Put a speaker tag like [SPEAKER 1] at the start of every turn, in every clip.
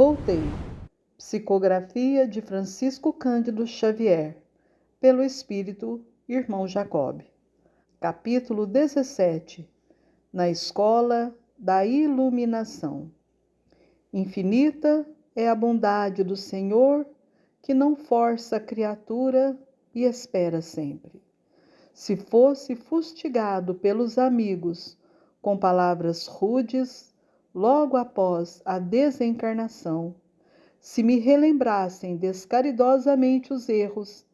[SPEAKER 1] Voltei. Psicografia de Francisco Cândido Xavier, pelo Espírito Irmão Jacob. Capítulo 17. Na Escola da Iluminação. Infinita é a bondade do Senhor, que não força a criatura e espera sempre. Se fosse fustigado pelos amigos com palavras rudes, logo após a desencarnação, se me relembrassem descaridosamente os erros,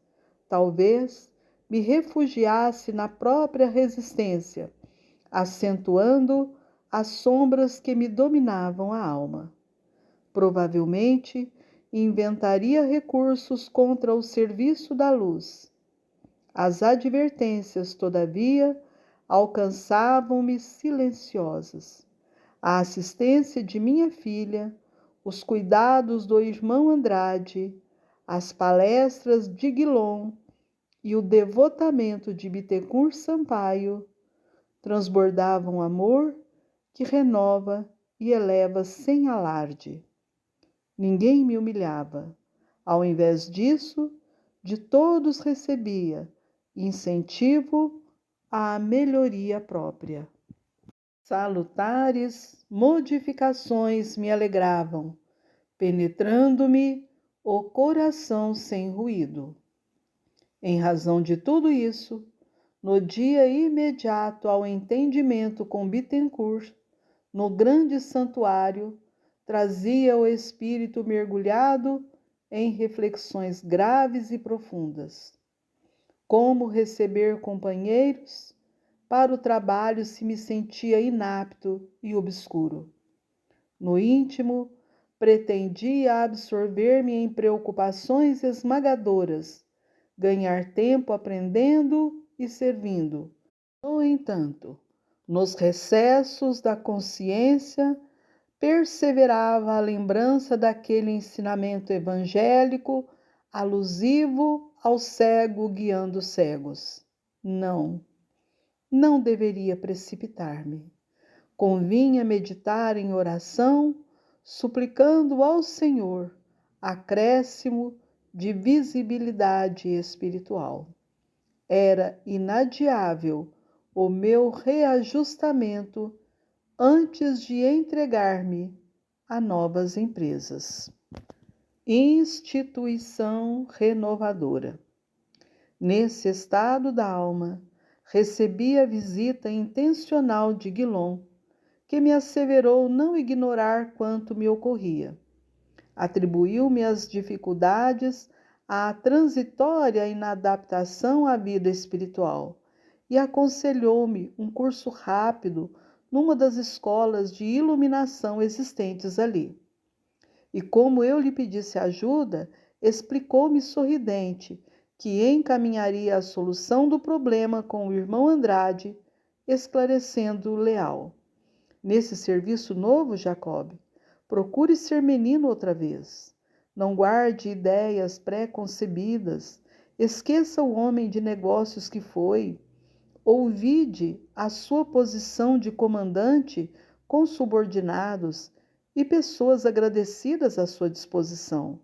[SPEAKER 1] talvez me refugiasse na própria resistência, acentuando as sombras que me dominavam a alma. Provavelmente inventaria recursos contra o serviço da luz. As advertências, todavia, alcançavam-me silenciosas. A assistência de minha filha, os cuidados do irmão Andrade, as palestras de Guilom e o devotamento de Bittencourt Sampaio transbordavam amor que renova e eleva sem alarde. Ninguém me humilhava. Ao invés disso, de todos recebia incentivo à melhoria própria. Salutares modificações me alegravam, penetrando-me o coração sem ruído. Em razão de tudo isso, no dia imediato ao entendimento com Bittencourt, no grande santuário, trazia o espírito mergulhado em reflexões graves e profundas. Como receber companheiros? Para o trabalho se me sentia inapto e obscuro. No íntimo, pretendia absorver-me em preocupações esmagadoras, ganhar tempo aprendendo e servindo. No entanto, nos recessos da consciência, perseverava a lembrança daquele ensinamento evangélico alusivo ao cego guiando cegos. Não deveria precipitar-me. Convinha meditar em oração, suplicando ao Senhor acréscimo de visibilidade espiritual. Era inadiável o meu reajustamento antes de entregar-me a novas empresas. Instituição renovadora. Nesse estado da alma, recebi a visita intencional de Guilom, que me asseverou não ignorar quanto me ocorria. Atribuiu-me as dificuldades à transitória inadaptação à vida espiritual e aconselhou-me um curso rápido numa das escolas de iluminação existentes ali. E como eu lhe pedisse ajuda, explicou-me sorridente que encaminharia a solução do problema com o irmão Andrade, esclarecendo-o leal. Nesse serviço novo, Jacob, procure ser menino outra vez. Não guarde ideias pré-concebidas. Esqueça o homem de negócios que foi. Ouvide a sua posição de comandante com subordinados e pessoas agradecidas à sua disposição.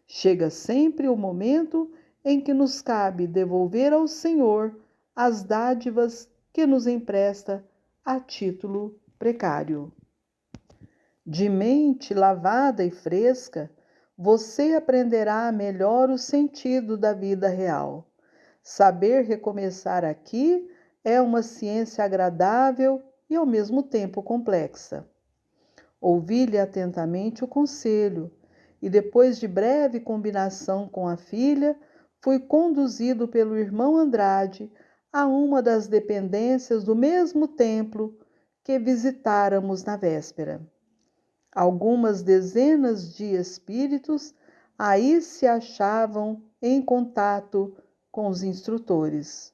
[SPEAKER 1] Chega sempre o momento em que nos cabe devolver ao Senhor as dádivas que nos empresta a título precário. De mente lavada e fresca, você aprenderá melhor o sentido da vida real. Saber recomeçar aqui é uma ciência agradável e ao mesmo tempo complexa. Ouvi-lhe atentamente o conselho e, depois de breve combinação com a filha, fui conduzido pelo irmão Andrade a uma das dependências do mesmo templo que visitáramos na véspera. Algumas dezenas de espíritos aí se achavam em contato com os instrutores.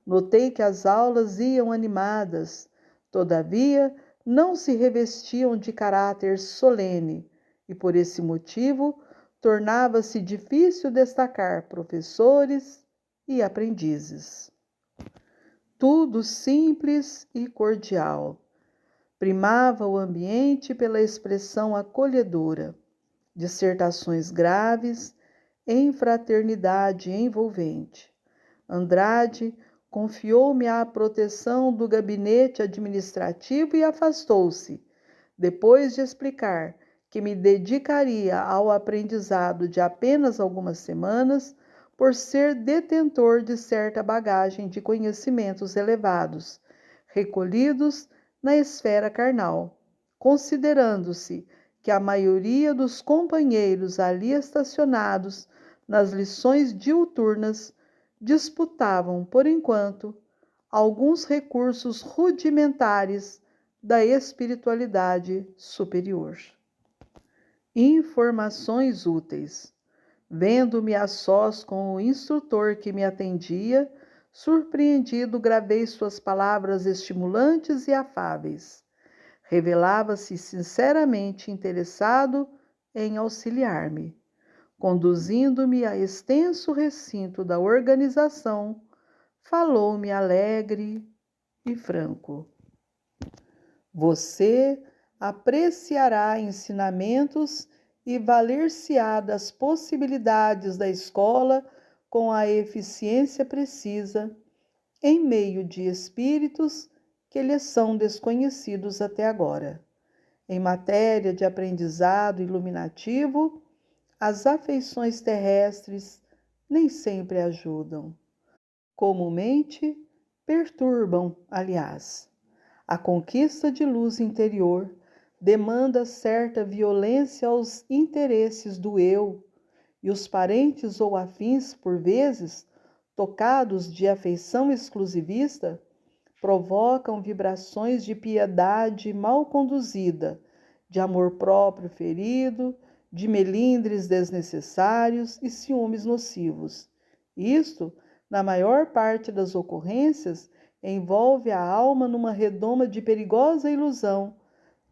[SPEAKER 1] Notei que as aulas iam animadas, todavia não se revestiam de caráter solene, e por esse motivo tornava-se difícil destacar professores e aprendizes. Tudo simples e cordial. Primava o ambiente pela expressão acolhedora. dissertações graves, em fraternidade envolvente. Andrade confiou-me à proteção do gabinete administrativo e afastou-se, depois de explicar que me dedicaria ao aprendizado de apenas algumas semanas, por ser detentor de certa bagagem de conhecimentos elevados, recolhidos na esfera carnal, considerando-se que a maioria dos companheiros ali estacionados nas lições diuturnas disputavam, por enquanto, alguns recursos rudimentares da espiritualidade superior. Informações úteis. Vendo-me a sós com o instrutor que me atendia, surpreendido, gravei suas palavras estimulantes e afáveis. Revelava-se sinceramente interessado em auxiliar-me, conduzindo-me a extenso recinto da organização, falou-me alegre e franco. Você apreciará ensinamentos e valer-se-á das possibilidades da escola com a eficiência precisa, em meio de espíritos que lhes são desconhecidos até agora. Em matéria de aprendizado iluminativo, as afeições terrestres nem sempre ajudam. Comumente, perturbam, aliás. A conquista de luz interior demanda certa violência aos interesses do eu, e os parentes ou afins, por vezes, tocados de afeição exclusivista, provocam vibrações de piedade mal conduzida, de amor próprio ferido, de melindres desnecessários e ciúmes nocivos. Isto, na maior parte das ocorrências, envolve a alma numa redoma de perigosa ilusão,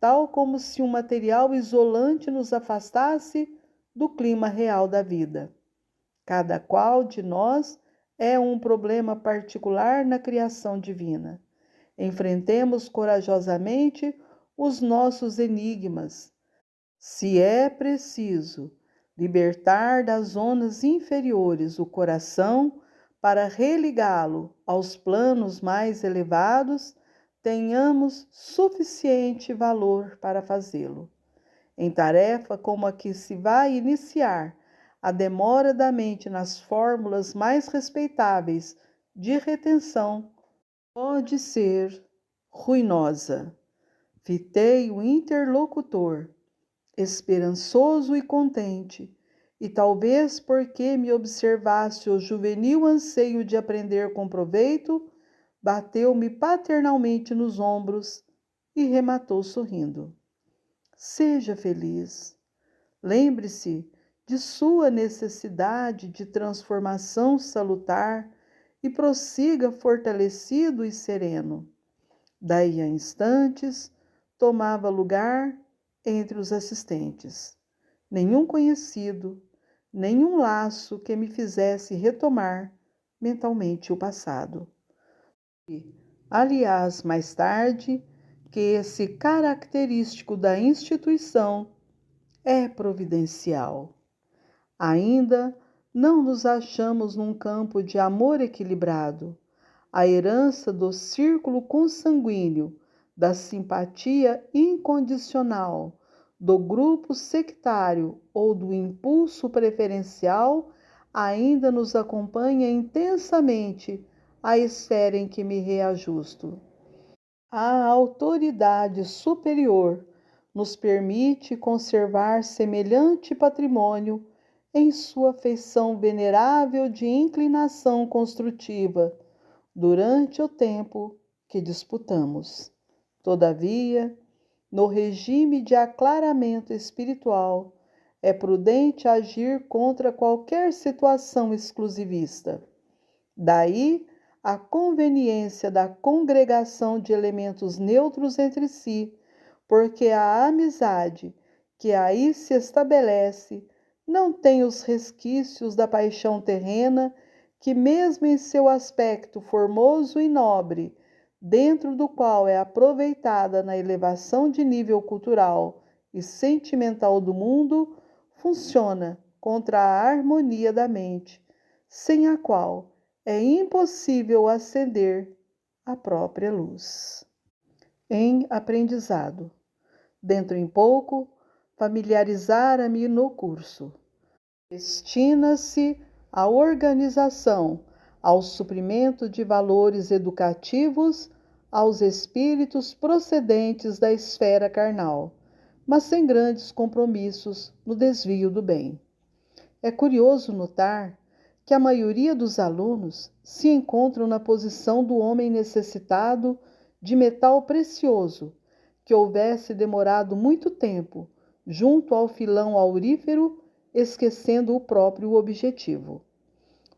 [SPEAKER 1] tal como se um material isolante nos afastasse do clima real da vida. Cada qual de nós é um problema particular na criação divina. Enfrentemos corajosamente os nossos enigmas. Se é preciso libertar das zonas inferiores o coração para religá-lo aos planos mais elevados, tenhamos suficiente valor para fazê-lo. Em tarefa como a que se vai iniciar, a demora da mente nas fórmulas mais respeitáveis de retenção pode ser ruinosa. Fitei o interlocutor, esperançoso e contente, e talvez porque me observasse o juvenil anseio de aprender com proveito, bateu-me paternalmente nos ombros e rematou sorrindo. Seja feliz. Lembre-se de sua necessidade de transformação salutar e prossiga fortalecido e sereno. Daí a instantes, tomava lugar entre os assistentes. Nenhum conhecido, nenhum laço que me fizesse retomar mentalmente o passado. Aliás, mais tarde, que esse característico da instituição é providencial. Ainda não nos achamos num campo de amor equilibrado. A herança do círculo consanguíneo, da simpatia incondicional, do grupo sectário ou do impulso preferencial ainda nos acompanha intensamente à esfera em que me reajusto. A autoridade superior nos permite conservar semelhante patrimônio em sua feição venerável de inclinação construtiva durante o tempo que disputamos. Todavia, no regime de aclaramento espiritual, é prudente agir contra qualquer situação exclusivista. Daí a conveniência da congregação de elementos neutros entre si, porque a amizade que aí se estabelece não tem os resquícios da paixão terrena que, mesmo em seu aspecto formoso e nobre, dentro do qual é aproveitada na elevação de nível cultural e sentimental do mundo, funciona contra a harmonia da mente, sem a qual é impossível acender a própria luz. Em aprendizado. Dentro em pouco, familiarizar-me no curso. Destina-se à organização, ao suprimento de valores educativos aos espíritos procedentes da esfera carnal, mas sem grandes compromissos no desvio do bem. É curioso notar que a maioria dos alunos se encontram na posição do homem necessitado de metal precioso, que houvesse demorado muito tempo junto ao filão aurífero, esquecendo o próprio objetivo.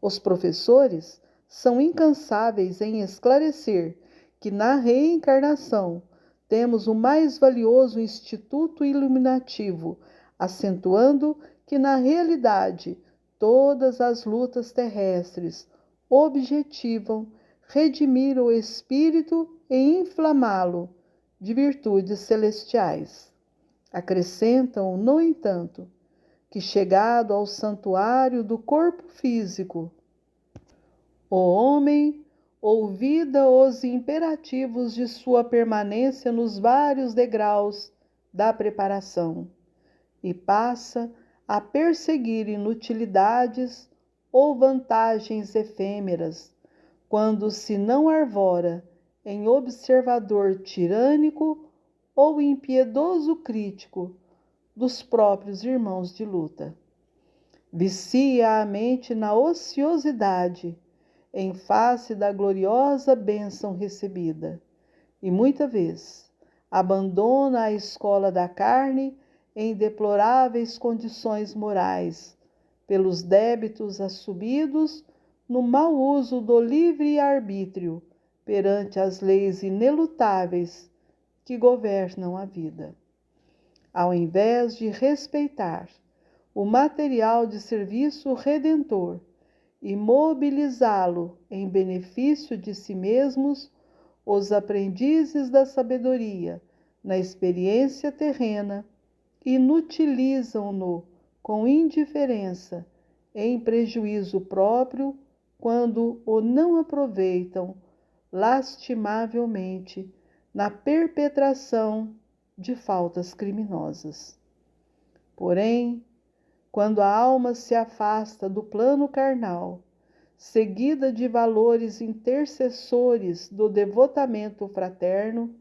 [SPEAKER 1] Os professores são incansáveis em esclarecer que na reencarnação temos o mais valioso instituto iluminativo, acentuando que na realidade todas as lutas terrestres objetivam redimir o espírito e inflamá-lo de virtudes celestiais. Acrescentam, no entanto, que chegado ao santuário do corpo físico, o homem ouvida os imperativos de sua permanência nos vários degraus da preparação e passa a perseguir inutilidades ou vantagens efêmeras, quando se não arvora em observador tirânico ou impiedoso crítico dos próprios irmãos de luta. Vicia a mente na ociosidade, em face da gloriosa bênção recebida, e muita vez abandona a escola da carne em deploráveis condições morais, pelos débitos assumidos no mau uso do livre-arbítrio perante as leis inelutáveis que governam a vida. Ao invés de respeitar o material de serviço redentor e mobilizá-lo em benefício de si mesmos, os aprendizes da sabedoria na experiência terrena inutilizam-no com indiferença, em prejuízo próprio, quando o não aproveitam lastimavelmente na perpetração de faltas criminosas. Porém, quando a alma se afasta do plano carnal, seguida de valores intercessores do devotamento fraterno,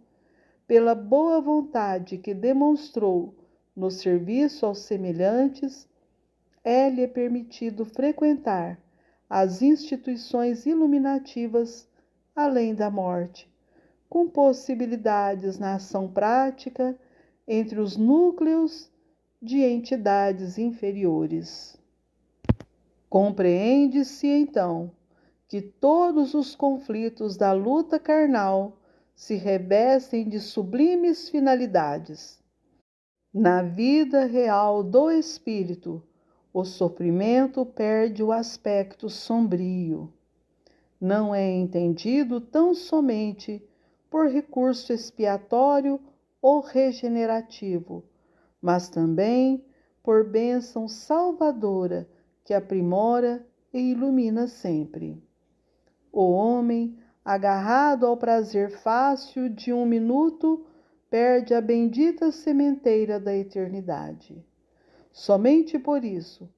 [SPEAKER 1] pela boa vontade que demonstrou no serviço aos semelhantes, é-lhe permitido frequentar as instituições iluminativas além da morte, com possibilidades na ação prática entre os núcleos de entidades inferiores. Compreende-se, então, que todos os conflitos da luta carnal se revestem de sublimes finalidades. Na vida real do espírito, o sofrimento perde o aspecto sombrio. Não é entendido tão somente por recurso expiatório ou regenerativo, mas também por bênção salvadora que aprimora e ilumina sempre. O homem, agarrado ao prazer fácil de um minuto, perde a bendita sementeira da eternidade. Somente por isso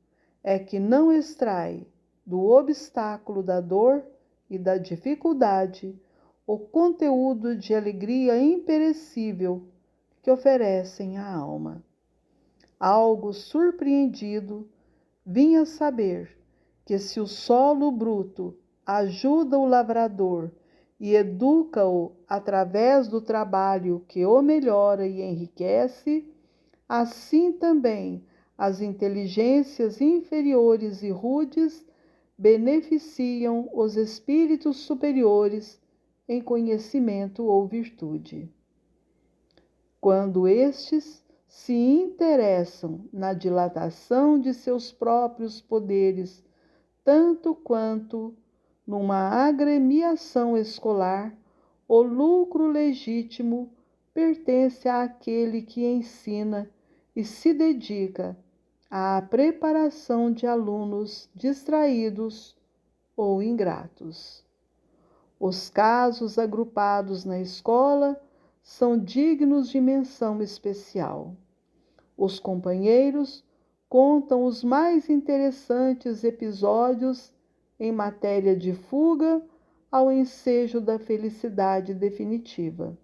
[SPEAKER 1] é que não extrai do obstáculo da dor e da dificuldade o conteúdo de alegria imperecível que oferecem à alma. Algo surpreendido, vinha saber que se o solo bruto ajuda o lavrador e educa-o através do trabalho que o melhora e enriquece, assim também as inteligências inferiores e rudes beneficiam os espíritos superiores em conhecimento ou virtude. Quando estes se interessam na dilatação de seus próprios poderes, tanto quanto numa agremiação escolar, o lucro legítimo pertence àquele que ensina e se dedica à preparação de alunos distraídos ou ingratos. Os casos agrupados na escola são dignos de menção especial. Os companheiros contam os mais interessantes episódios em matéria de fuga ao ensejo da felicidade definitiva.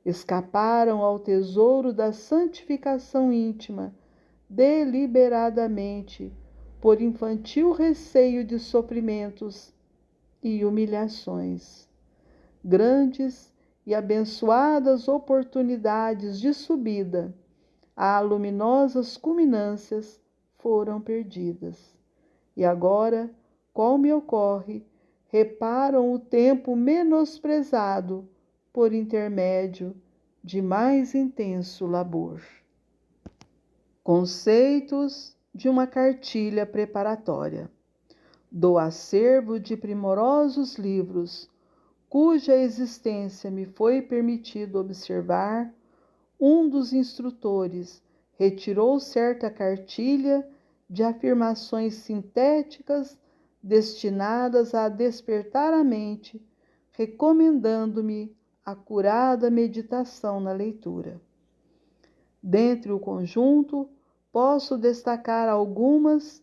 [SPEAKER 1] Escaparam ao tesouro da santificação íntima, deliberadamente, por infantil receio de sofrimentos e humilhações. Grandes e abençoadas oportunidades de subida a luminosas culminâncias foram perdidas. E agora, qual me ocorre, reparam o tempo menosprezado por intermédio de mais intenso labor. Conceitos de uma cartilha preparatória. Do acervo de primorosos livros, cuja existência me foi permitido observar, um dos instrutores retirou certa cartilha de afirmações sintéticas destinadas a despertar a mente, recomendando-me acurada meditação na leitura. Dentre o conjunto, posso destacar algumas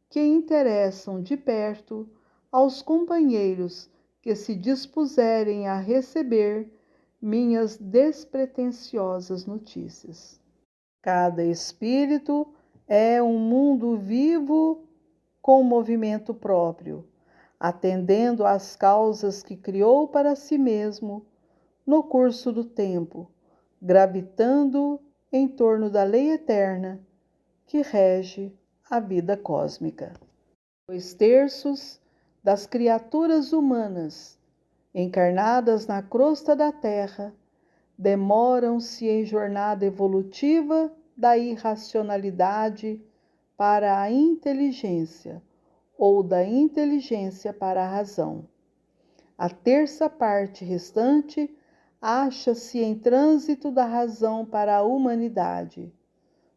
[SPEAKER 1] que interessam de perto aos companheiros que se dispuserem a receber minhas despretensiosas notícias. Cada espírito é um mundo vivo com movimento próprio, atendendo às causas que criou para si mesmo no curso do tempo, gravitando em torno da lei eterna que rege a vida cósmica. 2/3 das criaturas humanas encarnadas na crosta da Terra demoram-se em jornada evolutiva da irracionalidade para a inteligência ou da inteligência para a razão. A terça parte restante acha-se em trânsito da razão para a humanidade,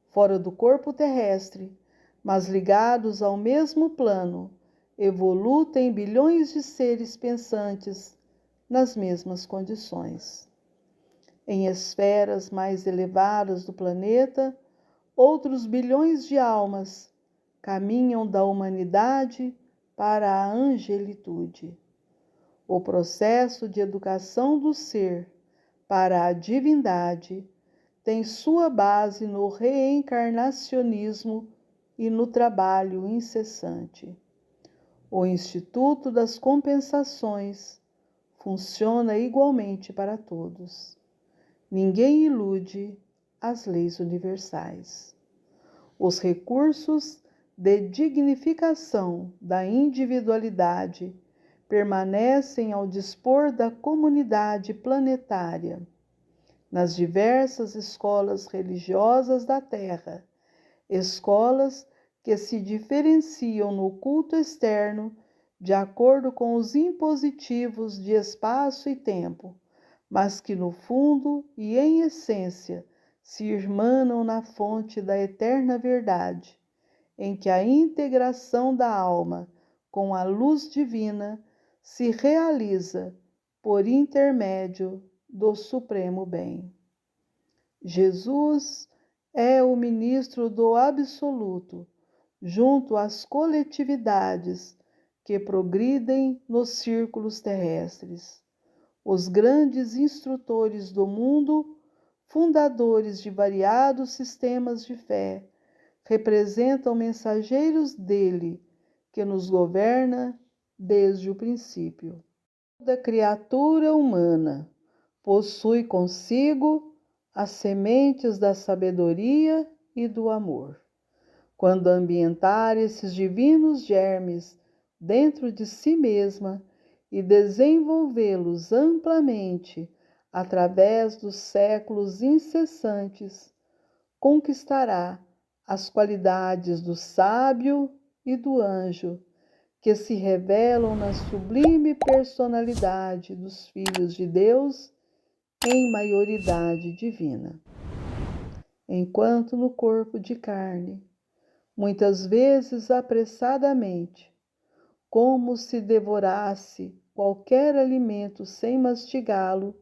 [SPEAKER 1] fora do corpo terrestre, mas ligados ao mesmo plano, evolutem bilhões de seres pensantes nas mesmas condições. Em esferas mais elevadas do planeta, outros bilhões de almas caminham da humanidade para a angelitude. O processo de educação do ser para a divindade tem sua base no reencarnacionismo e no trabalho incessante. O Instituto das Compensações funciona igualmente para todos. Ninguém ilude as leis universais. Os recursos de dignificação da individualidade permanecem ao dispor da comunidade planetária. Nas diversas escolas religiosas da Terra, escolas que se diferenciam no culto externo de acordo com os impositivos de espaço e tempo, mas que no fundo e em essência se irmanam na fonte da eterna verdade, em que a integração da alma com a luz divina se realiza por intermédio do Supremo Bem. Jesus é o ministro do absoluto, junto às coletividades que progridem nos círculos terrestres. Os grandes instrutores do mundo, fundadores de variados sistemas de fé, representam mensageiros dele, que nos governa desde o princípio. Toda criatura humana possui consigo as sementes da sabedoria e do amor. Quando ambientar esses divinos germes dentro de si mesma e desenvolvê-los amplamente através dos séculos incessantes, conquistará as qualidades do sábio e do anjo, que se revelam na sublime personalidade dos filhos de Deus em maioridade divina. Enquanto no corpo de carne, muitas vezes apressadamente, como se devorasse qualquer alimento sem mastigá-lo,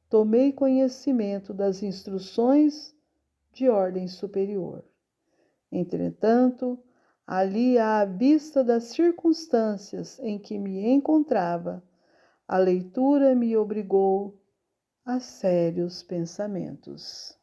[SPEAKER 1] tomei conhecimento das instruções de ordem superior. Entretanto, ali, à vista das circunstâncias em que me encontrava, a leitura me obrigou a sérios pensamentos.